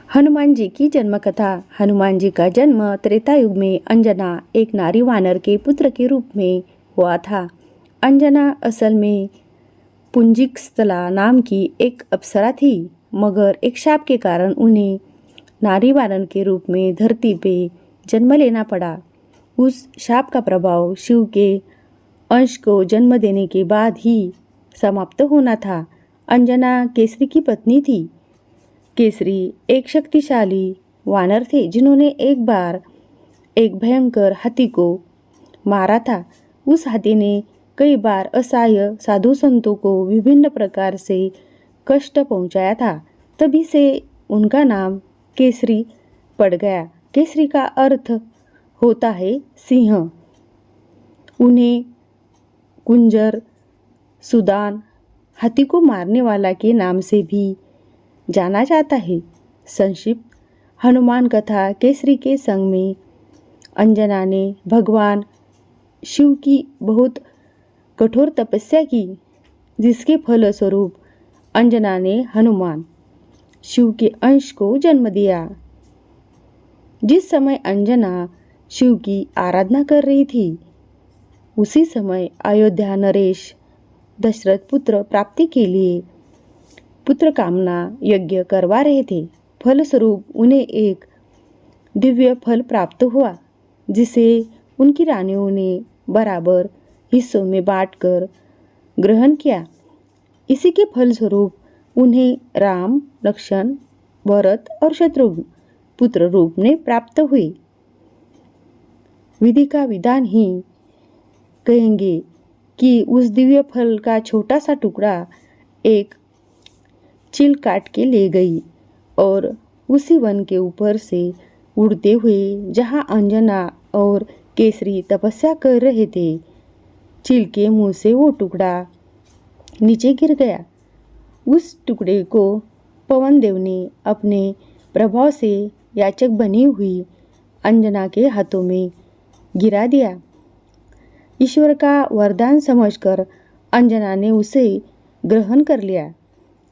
हनुमान जी की जन्म कथा। हनुमान जी का जन्म त्रेता युग में अंजना एक नारी वानर के पुत्र के रूप में हुआ था। अंजना असल में पुंजिकस्थला नाम की एक अप्सरा थी, मगर एक शाप के कारण उन्हें नारी वानर के रूप में धरती पे जन्म लेना पड़ा। उस शाप का प्रभाव शिव के अंश को जन्म देने के बाद ही समाप्त होना था। अंजना केसरी की पत्नी थी। केसरी एक शक्तिशाली वानर थे जिन्होंने एक बार एक भयंकर हाथी को मारा था। उस हाथी ने कई बार असहाय साधु संतों को विभिन्न प्रकार से कष्ट पहुंचाया था। तभी से उनका नाम केसरी पड़ गया। केसरी का अर्थ होता है सिंह। उन्हें कुंजर, सुदान, हाथी को मारने वाला के नाम से भी जाना जाता है। संक्षिप्त हनुमान कथा। केसरी के संग में अंजना ने भगवान शिव की बहुत कठोर तपस्या की, जिसके फलस्वरूप अंजना ने हनुमान शिव के अंश को जन्म दिया। जिस समय अंजना शिव की आराधना कर रही थी, उसी समय अयोध्या नरेश दशरथ पुत्र प्राप्ति के लिए पुत्र कामना यज्ञ करवा रहे थे। फलस्वरूप उन्हें एक दिव्य फल प्राप्त हुआ, जिसे उनकी रानियों ने बराबर हिस्सों में बांटकर ग्रहण किया। इसी के फलस्वरूप उन्हें राम, लक्ष्मण, भरत और शत्रुघ्न पुत्र रूप में प्राप्त हुए। विधि का विधान ही कहेंगे कि उस दिव्य फल का छोटा सा टुकड़ा एक चील काट के ले गई और उसी वन के ऊपर से उड़ते हुए जहाँ अंजना और केसरी तपस्या कर रहे थे, चील के मुंह से वो टुकड़ा नीचे गिर गया। उस टुकड़े को पवन देव ने अपने प्रभाव से याचक बनी हुई अंजना के हाथों में गिरा दिया। ईश्वर का वरदान समझकर अंजना ने उसे ग्रहण कर लिया,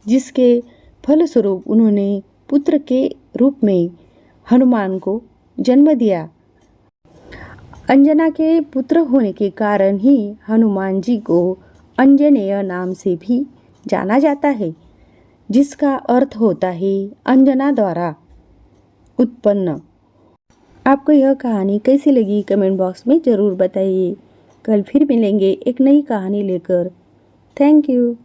जिसके फलस्वरूप उन्होंने पुत्र के रूप में हनुमान को जन्म दिया। अंजना के पुत्र होने के कारण ही हनुमान जी को अंजनेय नाम से भी जाना जाता है, जिसका अर्थ होता है अंजना द्वारा उत्पन्न। आपको यह कहानी कैसी लगी कमेंट बॉक्स में ज़रूर बताइए। कल फिर मिलेंगे एक नई कहानी लेकर। Thank you.